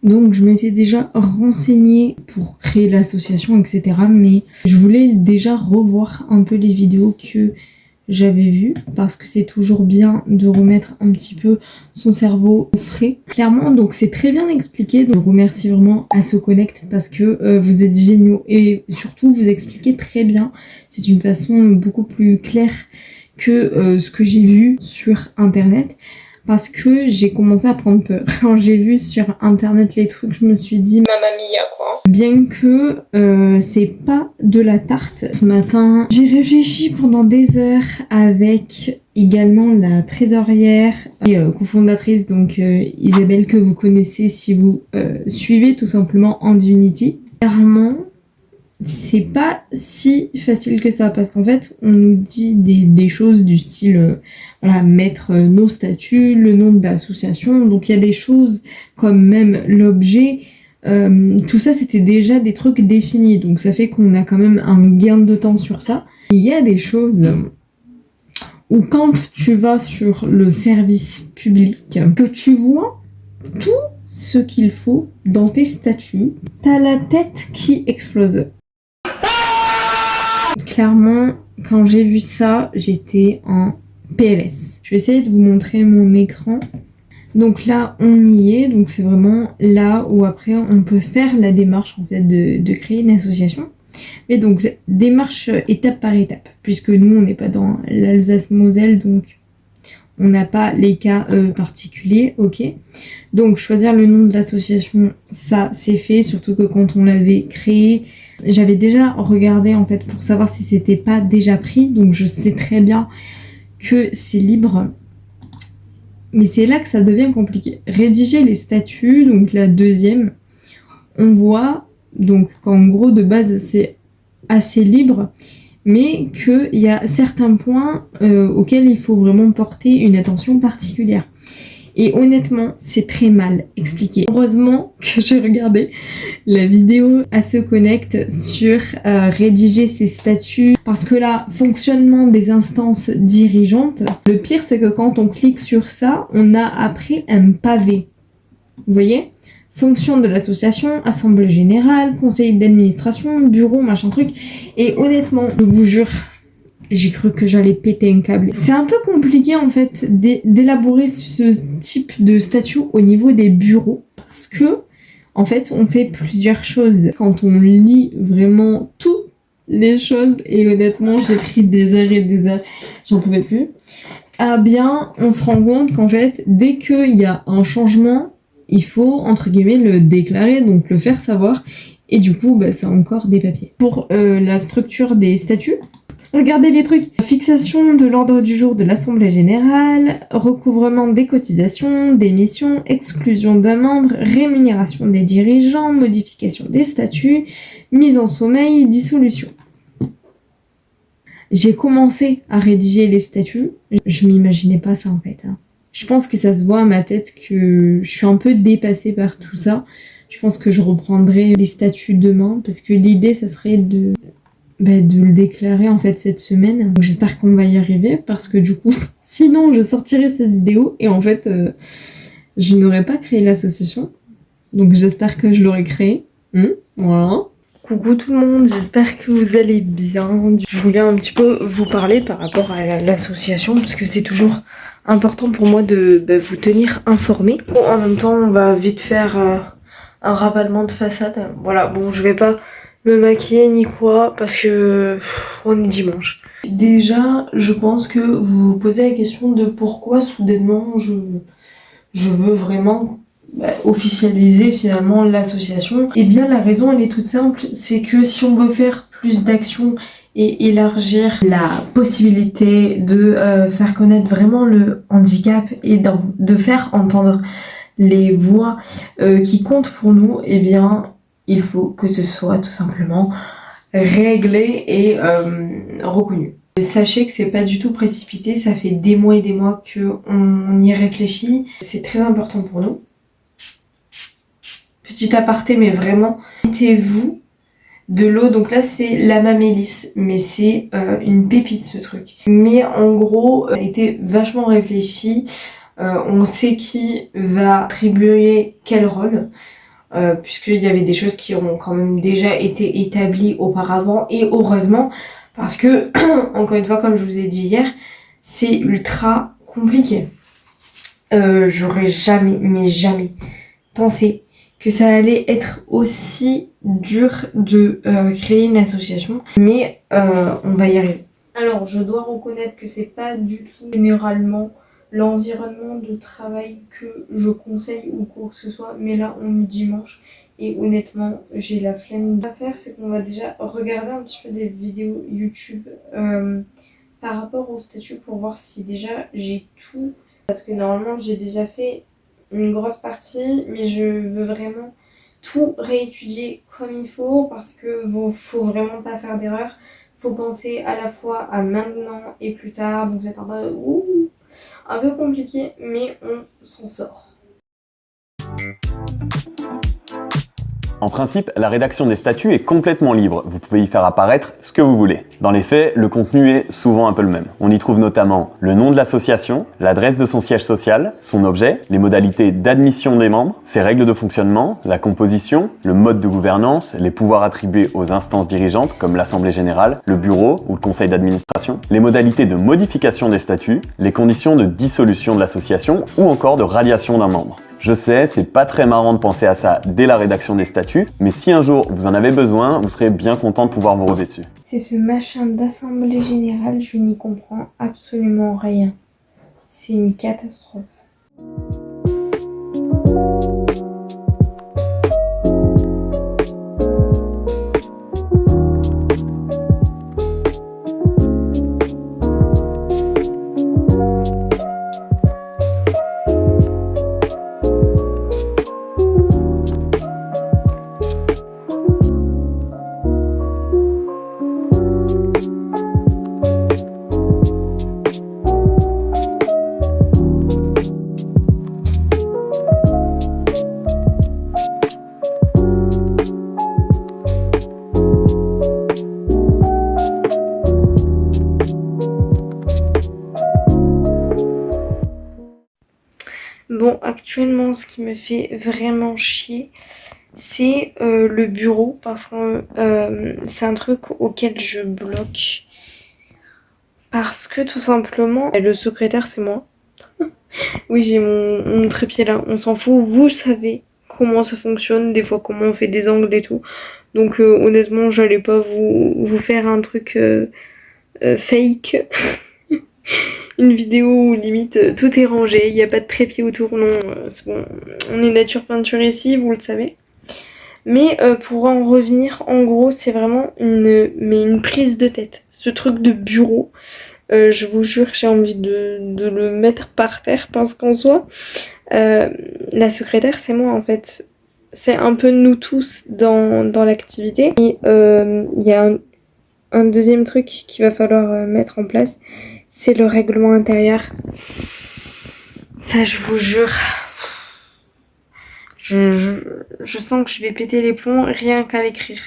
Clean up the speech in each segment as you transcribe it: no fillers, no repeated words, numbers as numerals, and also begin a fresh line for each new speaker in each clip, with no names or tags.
Donc je m'étais déjà renseignée pour créer l'association, etc. Mais je voulais déjà revoir un peu les vidéos que j'avais vues parce que c'est toujours bien de remettre un petit peu son cerveau au frais. Clairement, donc c'est très bien expliqué. Donc, je remercie vraiment ASOConnect parce que vous êtes géniaux et surtout vous expliquez très bien. C'est une façon beaucoup plus claire que ce que j'ai vu sur internet. Parce que j'ai commencé à prendre peur. Quand j'ai vu sur internet les trucs, je me suis dit Mamma mia quoi. Bien que c'est pas de la tarte. Ce matin, j'ai réfléchi pendant des heures avec également la trésorière et cofondatrice, donc Isabelle, que vous connaissez si vous suivez tout simplement Andunity. Clairement, c'est pas si facile que ça parce qu'en fait on nous dit des choses du style voilà, mettre nos statuts, le nom de l'association, donc il y a des choses comme même l'objet, tout ça c'était déjà des trucs définis, donc ça fait qu'on a quand même un gain de temps sur ça. Il y a des choses où quand tu vas sur le service public, que tu vois tout ce qu'il faut dans tes statuts, t'as la tête qui explose. Clairement, quand j'ai vu ça, j'étais en PLS. Je vais essayer de vous montrer mon écran. Donc là, on y est. Donc c'est vraiment là où après, on peut faire la démarche en fait de créer une association. Mais donc, démarche étape par étape. Puisque nous, on n'est pas dans l'Alsace-Moselle, donc on n'a pas les cas particuliers, ok. Donc choisir le nom de l'association, ça c'est fait, surtout que quand on l'avait créé, j'avais déjà regardé en fait pour savoir si c'était pas déjà pris, donc je sais très bien que c'est libre. Mais c'est là que ça devient compliqué. Rédiger les statuts, donc la deuxième, on voit donc qu'en gros de base c'est assez libre, mais qu'il y a certains points auxquels il faut vraiment porter une attention particulière. Et honnêtement, c'est très mal expliqué. Heureusement que j'ai regardé la vidéo ASOConnect sur rédiger ses statuts. Parce que là, fonctionnement des instances dirigeantes, le pire c'est que quand on clique sur ça, on a après un pavé. Vous voyez ? Fonction de l'association, assemblée générale, conseil d'administration, bureau, machin truc. Et honnêtement, je vous jure, j'ai cru que j'allais péter un câble. C'est un peu compliqué en fait d'élaborer ce type de statut au niveau des bureaux parce que en fait on fait plusieurs choses. Quand on lit vraiment toutes les choses, et honnêtement j'ai pris des heures et des heures, j'en pouvais plus, ah bien on se rend compte qu'en fait dès qu'il y a un changement, il faut entre guillemets le déclarer, donc le faire savoir, et du coup bah, c'est encore des papiers. Pour la structure des statuts, regardez les trucs. Fixation de l'ordre du jour de l'Assemblée Générale, recouvrement des cotisations, démission, exclusion d'un membre, rémunération des dirigeants, modification des statuts, mise en sommeil, dissolution. J'ai commencé à rédiger les statuts. Je m'imaginais pas ça en fait. Je pense que ça se voit à ma tête que je suis un peu dépassée par tout ça. Je pense que je reprendrai les statuts demain parce que l'idée ça serait de le déclarer en fait cette semaine. Donc j'espère qu'on va y arriver parce que du coup sinon je sortirai cette vidéo et en fait je n'aurais pas créé l'association. Donc j'espère que je l'aurai créée. Voilà. Coucou tout le monde, j'espère que vous allez bien. Je voulais un petit peu vous parler par rapport à l'association parce que c'est toujours important pour moi de vous tenir informés. Bon, en même temps on va vite faire un ravalement de façade. Voilà, bon je vais pas me maquiller ni quoi parce que on est dimanche. Déjà, je pense que vous vous posez la question de pourquoi soudainement je veux vraiment officialiser finalement l'association. Et bien la raison elle est toute simple, c'est que si on veut faire plus d'actions et élargir la possibilité de faire connaître vraiment le handicap et de faire entendre les voix qui comptent pour nous, et bien il faut que ce soit tout simplement réglé et reconnu. Sachez que c'est pas du tout précipité, ça fait des mois et des mois qu'on y réfléchit, c'est très important pour nous. Petit aparté, mais vraiment, mettez-vous de l'eau, donc là c'est la mamélis, mais c'est une pépite ce truc. Mais en gros, ça a été vachement réfléchi, on sait qui va attribuer quel rôle. puisqu'il y avait des choses qui ont quand même déjà été établies auparavant, et heureusement, parce que, encore une fois, comme je vous ai dit hier, c'est ultra compliqué. J'aurais jamais, mais jamais pensé que ça allait être aussi dur de créer une association, mais on va y arriver. Alors, je dois reconnaître que c'est pas du tout généralement l'environnement de travail que je conseille ou quoi que ce soit, mais là on est dimanche et honnêtement j'ai la flemme. Ce qu'on va faire, c'est qu'on va déjà regarder un petit peu des vidéos YouTube par rapport au statut pour voir si déjà j'ai tout, parce que normalement j'ai déjà fait une grosse partie, mais je veux vraiment tout réétudier comme il faut, parce que faut vraiment pas faire d'erreur. Faut penser à la fois à maintenant et plus tard, donc c'est un peu compliqué, mais on s'en sort.
En principe, la rédaction des statuts est complètement libre. Vous pouvez y faire apparaître ce que vous voulez. Dans les faits, le contenu est souvent un peu le même. On y trouve notamment le nom de l'association, l'adresse de son siège social, son objet, les modalités d'admission des membres, ses règles de fonctionnement, la composition, le mode de gouvernance, les pouvoirs attribués aux instances dirigeantes comme l'Assemblée générale, le bureau ou le conseil d'administration, les modalités de modification des statuts, les conditions de dissolution de l'association ou encore de radiation d'un membre. Je sais, c'est pas très marrant de penser à ça dès la rédaction des statuts, mais si un jour vous en avez besoin, vous serez bien content de pouvoir vous relever dessus.
C'est ce machin d'assemblée générale, je n'y comprends absolument rien. C'est une catastrophe. Bon, actuellement, ce qui me fait vraiment chier, c'est le bureau, parce que c'est un truc auquel je bloque. Parce que tout simplement, le secrétaire, c'est moi. Oui, j'ai mon trépied là, on s'en fout. Vous savez comment ça fonctionne, des fois comment on fait des angles et tout. Donc honnêtement, j'allais pas vous faire un truc fake. Une vidéo où limite tout est rangé, il n'y a pas de trépied autour, non, c'est bon, on est nature peinture ici, vous le savez. Mais pour en revenir, en gros, c'est vraiment une prise de tête. Ce truc de bureau, je vous jure, j'ai envie de le mettre par terre, parce qu'en soi, la secrétaire, c'est moi en fait. C'est un peu nous tous dans l'activité. Et il y a un deuxième truc qu'il va falloir mettre en place, c'est le règlement intérieur. Ça, je vous jure, je sens que je vais péter les plombs rien qu'à l'écrire.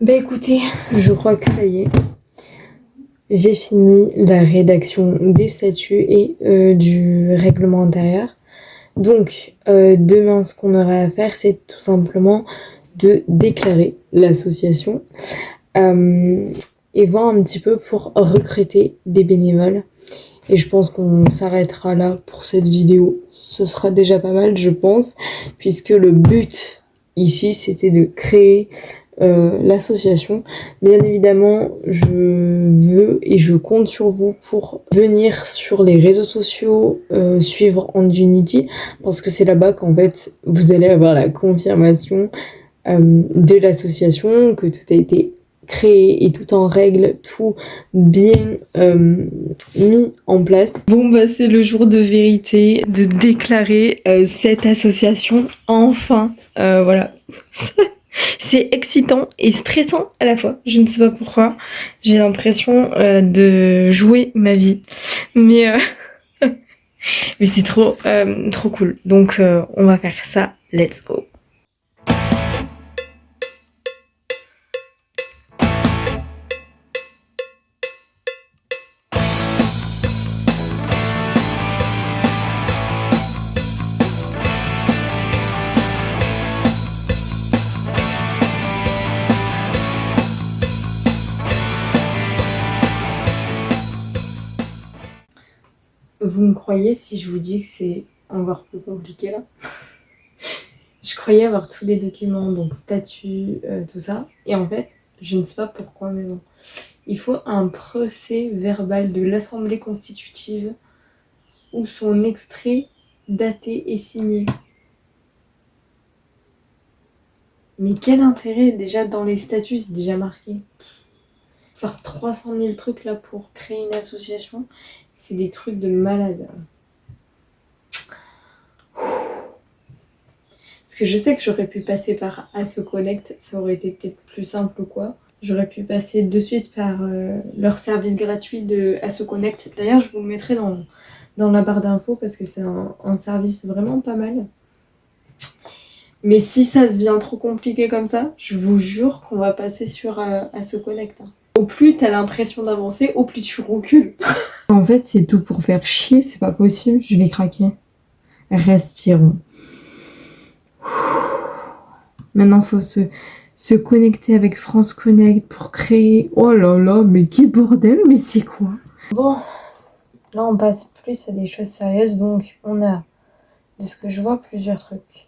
Bah écoutez, je crois que ça y est. J'ai fini la rédaction des statuts et du règlement intérieur. Donc demain, ce qu'on aura à faire, c'est tout simplement de déclarer l'association et voir un petit peu pour recruter des bénévoles. Et je pense qu'on s'arrêtera là pour cette vidéo. Ce sera déjà pas mal, je pense, puisque le but ici, c'était de créer l'association. Bien évidemment, je veux et je compte sur vous pour venir sur les réseaux sociaux, suivre Unity, parce que c'est là-bas qu'en fait vous allez avoir la confirmation de l'association, que tout a été créé et tout en règle, tout bien mis en place. Bon bah c'est le jour de vérité, de déclarer cette association enfin. Voilà. C'est excitant et stressant à la fois. Je ne sais pas pourquoi. J'ai l'impression de jouer ma vie. Mais c'est trop cool. Donc on va faire ça. Let's go. Vous me croyez si je vous dis que c'est encore plus compliqué là? Je croyais avoir tous les documents, donc statut, tout ça. Et en fait, je ne sais pas pourquoi, mais non. Il faut un procès verbal de l'Assemblée constitutive où son extrait daté et signé. Mais quel intérêt? Déjà dans les statuts, c'est déjà marqué. Faire 300 000 trucs là pour créer une association, c'est des trucs de malade. Parce que je sais que j'aurais pu passer par AssoConnect, ça aurait été peut-être plus simple ou quoi. J'aurais pu passer de suite par leur service gratuit de AssoConnect. D'ailleurs, je vous le mettrai dans la barre d'infos parce que c'est un service vraiment pas mal. Mais si ça devient trop compliqué comme ça, je vous jure qu'on va passer sur AssoConnect. Au plus t'as l'impression d'avancer, au plus tu recules. En fait, c'est tout pour faire chier, c'est pas possible, je vais craquer. Respirons. Maintenant, faut se connecter avec France Connect pour créer... Oh là là, mais quel bordel, mais c'est quoi? Bon, là on passe plus à des choses sérieuses, donc on a, de ce que je vois, plusieurs trucs.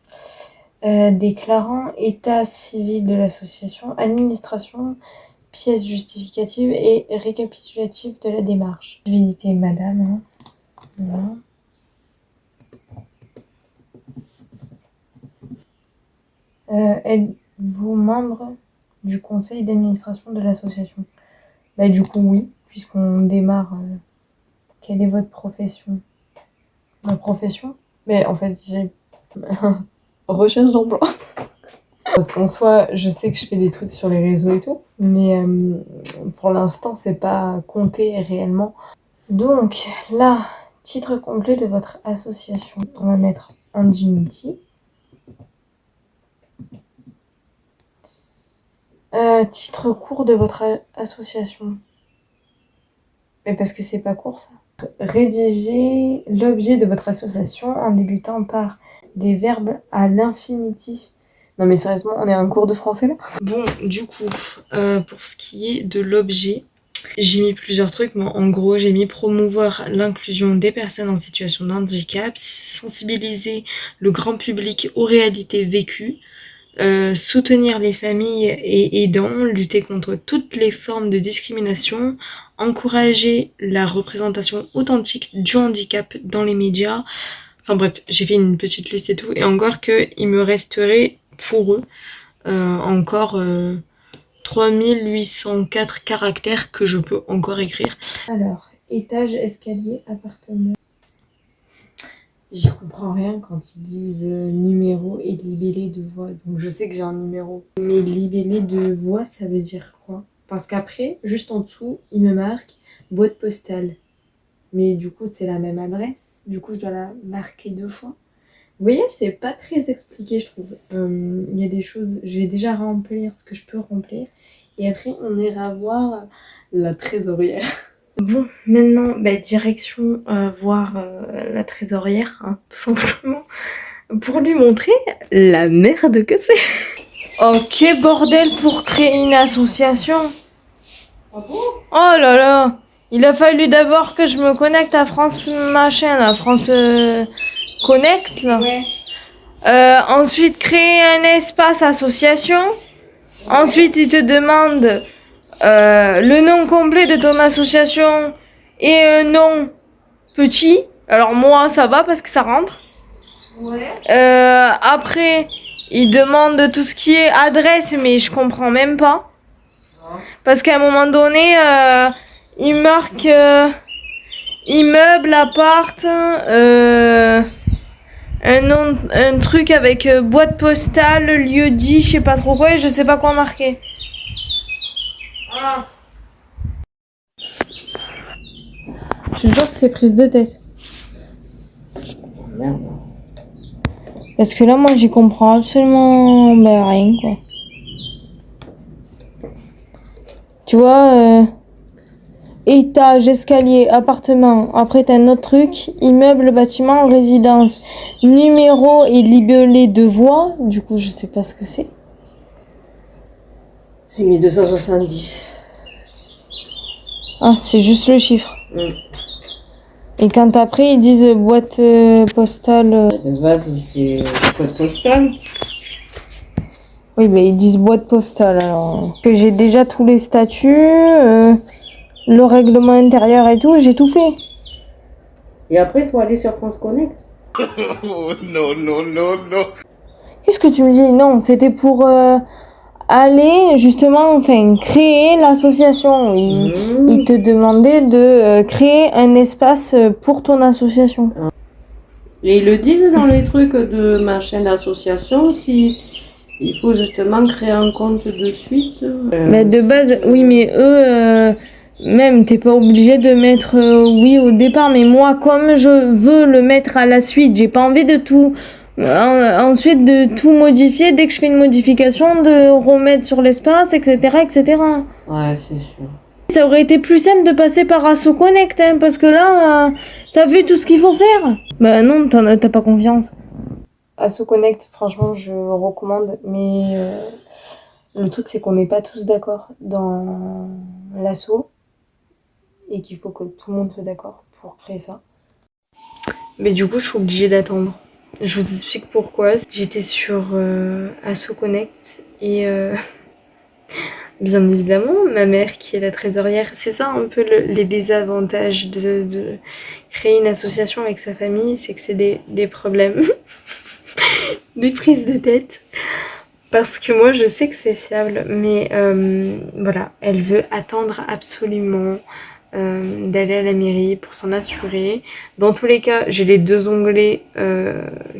Déclarant état civil de l'association, administration, pièce justificative et récapitulative de la démarche. Civilité, madame. Hein. Voilà. Êtes-vous membre du conseil d'administration de l'association? Bah du coup oui, puisqu'on démarre. Quelle est votre profession? Ma profession? Mais en fait j'ai recherche d'emploi. Parce qu'en soi, je sais que je fais des trucs sur les réseaux et tout, mais pour l'instant, c'est pas compté réellement. Donc là, titre complet de votre association. On va mettre Unity. Titre court de votre association. Mais parce que c'est pas court ça. Rédiger l'objet de votre association en débutant par des verbes à l'infinitif. Non mais sérieusement, on est à un cours de français là? Bon, du coup, pour ce qui est de l'objet, j'ai mis plusieurs trucs. Moi, en gros, j'ai mis promouvoir l'inclusion des personnes en situation de handicap, sensibiliser le grand public aux réalités vécues, soutenir les familles et aidants, lutter contre toutes les formes de discrimination, encourager la représentation authentique du handicap dans les médias. Enfin bref, j'ai fait une petite liste et tout. Et encore qu'il me resterait pour eux encore 3804 caractères que je peux encore écrire. Alors, étage, escalier, appartement. J'y comprends rien quand ils disent numéro et libellé de voix. Donc je sais que j'ai un numéro. Mais libellé de voix, ça veut dire quoi? Parce qu'après, juste en dessous, il me marque boîte postale. Mais du coup, c'est la même adresse. Du coup, je dois la marquer 2 fois. Vous voyez, c'est pas très expliqué, je trouve. Il y a des choses... Je vais déjà remplir ce que je peux remplir. Et après, on ira voir la trésorière. Bon, maintenant, direction voir la trésorière, hein, tout simplement. Pour lui montrer la merde que c'est. Oh, quel bordel pour créer une association. Ah bon? Oh là là. Il a fallu d'abord que je me connecte à France machin, là, France Connect, là. Ouais. Ensuite, créer un espace association. Ensuite, il te demande le nom complet de ton association et un nom petit. Alors moi, ça va parce que ça rentre.
Ouais.
Après, il demande tout ce qui est adresse, mais je comprends même pas. Parce qu'à un moment donné, il marque immeuble, appart, un truc avec boîte postale, lieu dit, je sais pas trop quoi, et je sais pas quoi marquer. Ah. Je te jure que c'est prise de tête.
Merde.
Parce que là, moi, j'y comprends absolument rien, quoi. Tu vois, étage, escalier, appartement. Après, t'as un autre truc. Immeuble, bâtiment, résidence. Numéro et libellé de voix. Du coup, je sais pas ce que c'est.
C'est 1270.
Ah, c'est juste le chiffre.
Mm.
Et quand après, ils disent boîte postale.
De base, c'est code postal.
Oui, mais ils disent boîte postale, alors. Que j'ai déjà tous les statuts, le règlement intérieur et tout, j'ai tout fait.
Et après, il faut aller sur France Connect.
Oh, non, non, non, non.
Qu'est-ce que tu me dis? Non, c'était pour aller justement, enfin, créer l'association. Il te demandait de créer un espace pour ton association.
Et ils le disent dans les trucs de ma chaîne d'association, si il faut justement créer un compte de suite.
Mais de base, oui, mais eux, même, t'es pas obligé de mettre oui au départ. Mais moi, comme je veux le mettre à la suite, j'ai pas envie de tout. Ensuite, de tout modifier dès que je fais une modification, de remettre sur l'espace, etc., etc.
Ouais, c'est sûr.
Ça aurait été plus simple de passer par Asso Connect, hein, parce que là, t'as vu tout ce qu'il faut faire. Bah non, t'as pas confiance. Asso Connect, franchement, je recommande, mais le truc, c'est qu'on n'est pas tous d'accord dans l'asso et qu'il faut que tout le monde soit d'accord pour créer ça. Mais du coup, je suis obligée d'attendre. Je vous explique pourquoi. J'étais sur Asso Connect et bien évidemment, ma mère qui est la trésorière, c'est ça un peu les désavantages de créer une association avec sa famille, c'est que c'est des problèmes, des prises de tête. Parce que moi, je sais que c'est fiable, mais voilà, elle veut attendre absolument d'aller à la mairie pour s'en assurer. Dans tous les cas, j'ai les 2 onglets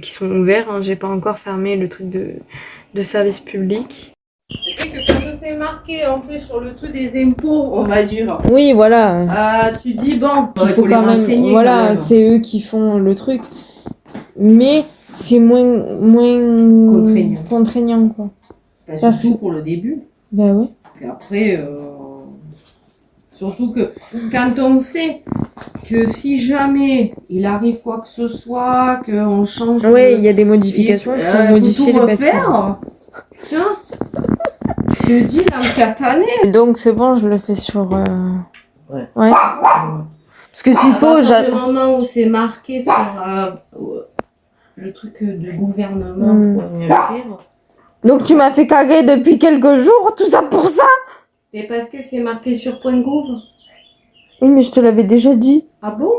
qui sont ouverts, hein, j'ai pas encore fermé le truc de service public.
C'est vrai que quand c'est marqué en plus sur le truc des impôts, on va dire.
Oui, voilà.
Tu dis bon,
Il faut
les
quand même,
renseigner.
voilà, c'est eux qui font le truc, mais c'est moins contraignant quoi.
Enfin, surtout pour le début.
Ben ouais.
Parce qu'après, surtout que quand on sait que si jamais il arrive quoi que ce soit, qu'on change.
Ouais, il y a des modifications, il faut modifier
tout
les papiers.
Tiens, je te dis là, en 4 années.
Donc c'est bon, je le fais sur.
Ouais.
Parce que s'il faut,
À partir du moment où c'est marqué sur le truc du gouvernement pour mieux faire.
Donc tu m'as fait caguer depuis quelques jours, tout ça pour ça?
Mais parce que c'est marqué sur .gouv.
Oui, mais je te l'avais déjà dit.
Ah bon?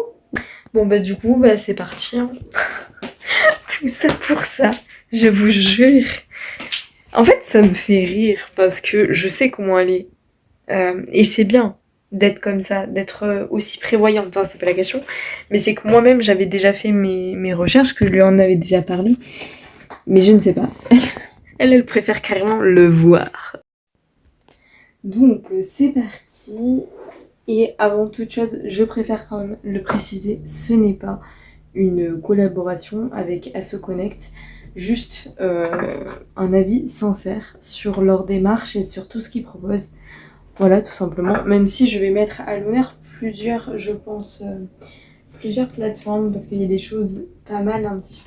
Bon bah du coup, bah c'est parti. Hein. Tout ça pour ça, je vous jure. En fait, ça me fait rire parce que je sais comment aller. Et c'est bien d'être comme ça, d'être aussi prévoyante, hein, c'est pas la question. Mais c'est que moi-même, j'avais déjà fait mes recherches, que je lui en avais déjà parlé. Mais je ne sais pas. Elle préfère carrément le voir. Donc, c'est parti. Et avant toute chose, je préfère quand même le préciser, ce n'est pas une collaboration avec Asso Connect. Juste un avis sincère sur leur démarche et sur tout ce qu'ils proposent. Voilà, tout simplement. Même si je vais mettre à l'honneur plusieurs, je pense, plusieurs plateformes, parce qu'il y a des choses pas mal un petit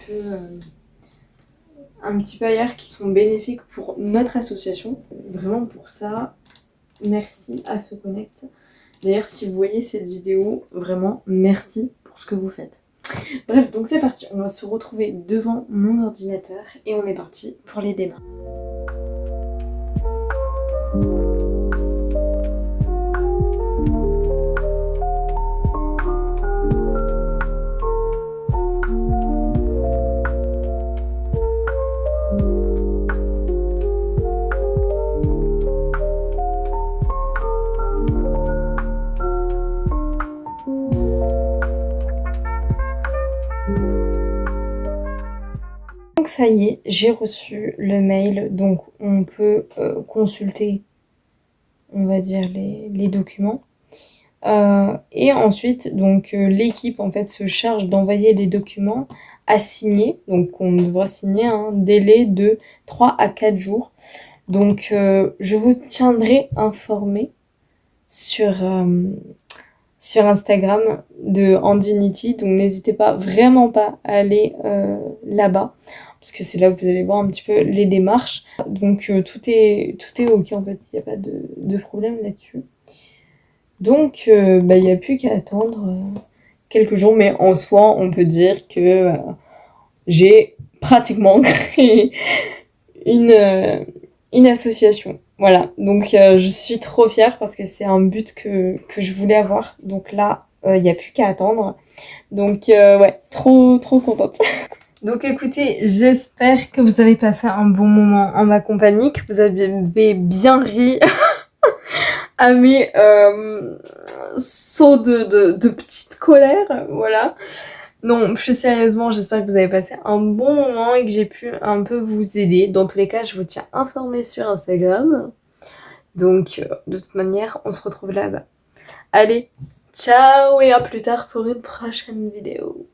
peu ailleurs qui sont bénéfiques pour notre association. Vraiment pour ça, merci Asso Connect. D'ailleurs, si vous voyez cette vidéo, vraiment merci pour ce que vous faites. Bref, donc c'est parti, on va se retrouver devant mon ordinateur et on est parti pour les démarches. ça y est, j'ai reçu le mail, donc on peut consulter, on va dire, les documents. Et ensuite, donc l'équipe en fait se charge d'envoyer les documents à signer. Donc on devra signer un délai de 3 à 4 jours. Donc je vous tiendrai informé sur Instagram de Andinity. Donc n'hésitez pas, vraiment pas à aller là-bas. Parce que c'est là où vous allez voir un petit peu les démarches. Donc tout est ok en fait, il n'y a pas de problème là-dessus. Donc, il n'y a plus qu'à attendre quelques jours, mais en soi, on peut dire que j'ai pratiquement créé une association. Voilà, donc je suis trop fière parce que c'est un but que je voulais avoir. Donc là, il n'y a plus qu'à attendre. Donc ouais, trop contente. Donc écoutez, j'espère que vous avez passé un bon moment en ma compagnie, que vous avez bien ri à mes sauts de petite colère, voilà. Non, plus sérieusement, j'espère que vous avez passé un bon moment et que j'ai pu un peu vous aider. Dans tous les cas, je vous tiens informé sur Instagram. Donc, de toute manière, on se retrouve là-bas. Allez, ciao et à plus tard pour une prochaine vidéo.